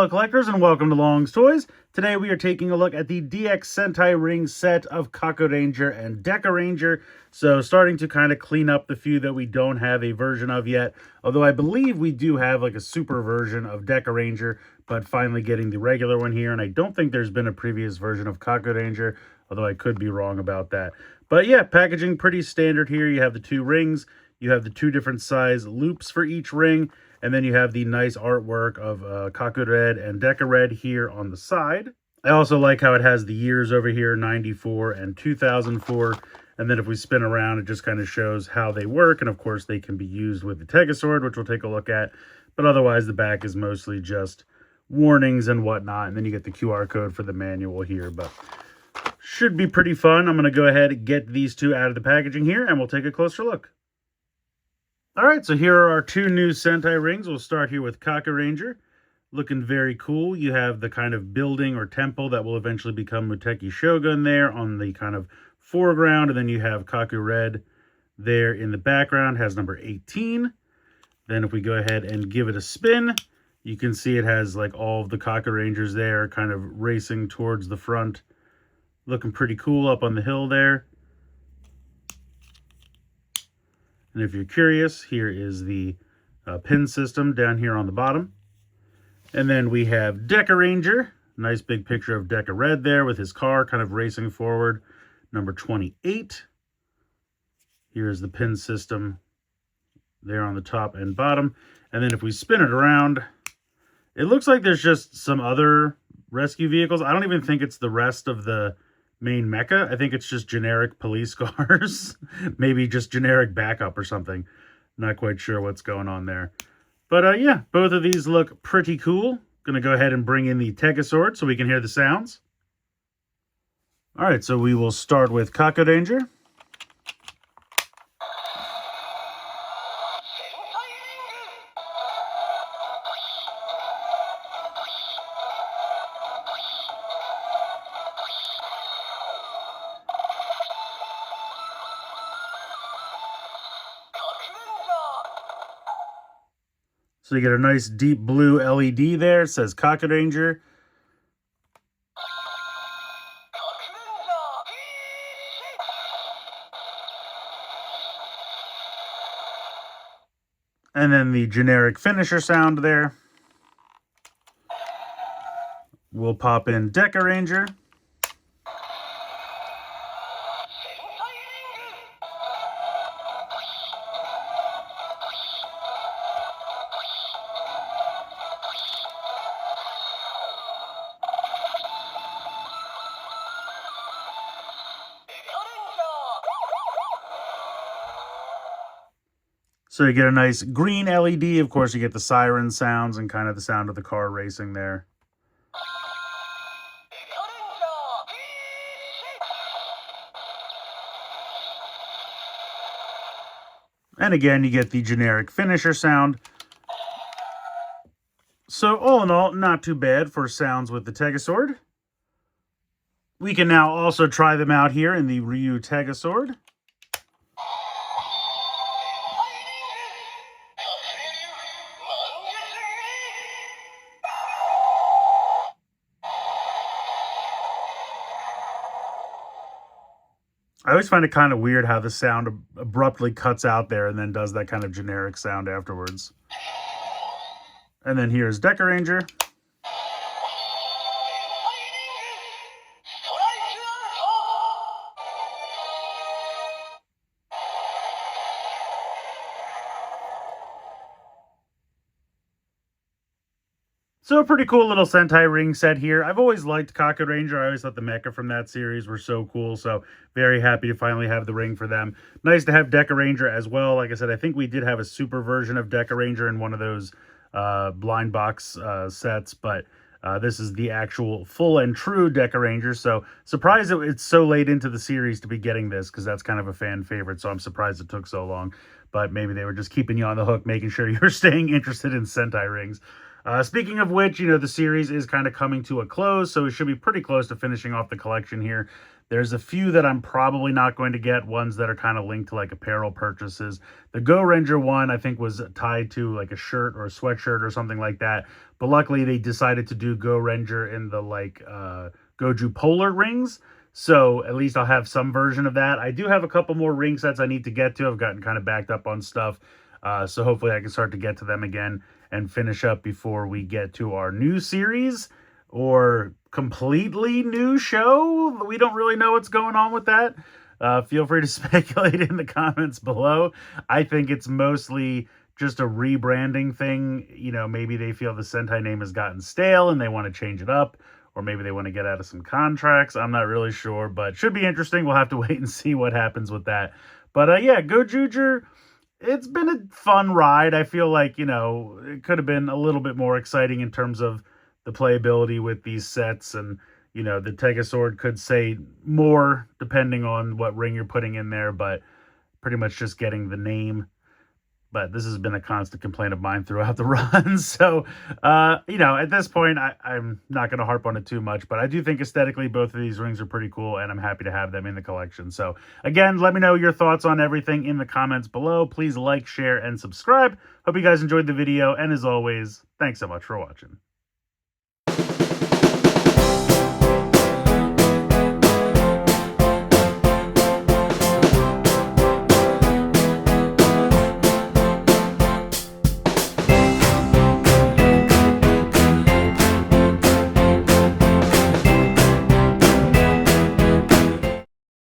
Hello collectors and welcome to Long's Toys. Today we are taking a look at the DX Sentai Ring set of Kakuranger and Dekaranger. So starting to kind of clean up the few that we don't have a version of yet. Although I believe we do have like a super version of Dekaranger, but finally getting the regular one here. And I don't think there's been a previous version of Kakuranger, although I could be wrong about that. But yeah, packaging pretty standard here. You have the two rings. You have the two different size loops for each ring. And then you have the nice artwork of Kakuranger and Dekaranger here on the side. I also like how it has the years over here, 94 and 2004. And then if we spin around, it just kind of shows how they work. And of course, they can be used with the Tegasword, which we'll take a look at. But otherwise, the back is mostly just warnings and whatnot. And then you get the QR code for the manual here. But should be pretty fun. I'm going to go ahead and get these two out of the packaging here, and we'll take a closer look. All right, so here are our two new Sentai rings. We'll start here with Kakuranger. Looking very cool. You have the kind of building or temple that will eventually become Muteki Shogun there on the kind of foreground. And then you have Kakuranger there in the background, has number 18. Then if we go ahead and give it a spin, you can see it has like all of the Kakurangers there kind of racing towards the front. Looking pretty cool up on the hill there. And if you're curious, here is the pin system down here on the bottom. And then we have Dekaranger. Nice big picture of Dekaranger there with his car kind of racing forward. Number 28. Here's the pin system there on the top and bottom. And then if we spin it around, it looks like there's just some other rescue vehicles. I don't even think it's the rest of the main mecha. I think it's just generic police cars. Maybe just generic backup or something. Not quite sure what's going on there. But yeah, both of these look pretty cool. Gonna go ahead and bring in the Tegasword so we can hear the sounds. Alright, so we will start with Kakuranger. So you get a nice deep blue LED there. It says Kakuranger. And then the generic finisher sound there. We'll pop in Dekaranger. So you get a nice green LED. Of course, you get the siren sounds and kind of the sound of the car racing there. And again, you get the generic finisher sound. So all in all, not too bad for sounds with the Tegasword. We can now also try them out here in the Ryu Tegasword. I always find it kind of weird how the sound abruptly cuts out there and then does that kind of generic sound afterwards. And then here's Dekaranger. So a pretty cool little Sentai ring set here. I've always liked Kakuranger. I always thought the mecha from that series were so cool. So very happy to finally have the ring for them. Nice to have Dekaranger as well. Like I said, I think we did have a super version of Dekaranger in one of those blind box sets. But this is the actual full and true Dekaranger. So surprised that it's so late into the series to be getting this, because that's kind of a fan favorite. So I'm surprised it took so long. But maybe they were just keeping you on the hook, making sure you're staying interested in Sentai rings. Speaking of which, you know, the series is kind of coming to a close, so it should be pretty close to finishing off the collection here. There's a few that I'm probably not going to get, ones that are kind of linked to like apparel purchases. The Go Ranger one, I think, was tied to like a shirt or a sweatshirt or something like that. But luckily, they decided to do Go Ranger in the like Goju Polar rings. So at least I'll have some version of that. I do have a couple more ring sets I need to get to. I've gotten kind of backed up on stuff. So hopefully I can start to get to them again and finish up before we get to our new series or completely new show. We don't really know what's going on with that. Feel free to speculate in the comments below. I think it's mostly just a rebranding thing. You know, maybe they feel the Sentai name has gotten stale and they want to change it up, or maybe they want to get out of some contracts. I'm not really sure, but should be interesting. We'll have to wait and see what happens with that. But yeah, Gozyuger, it's been a fun ride. I feel like, you know, it could have been a little bit more exciting in terms of the playability with these sets, and you know, the Tegasword could say more depending on what ring you're putting in there, but pretty much just getting the name. But this has been a constant complaint of mine throughout the run. So, you know, at this point, I'm not going to harp on it too much, but I do think aesthetically both of these rings are pretty cool, and I'm happy to have them in the collection. So, again, let me know your thoughts on everything in the comments below. Please like, share, and subscribe. Hope you guys enjoyed the video, and as always, thanks so much for watching.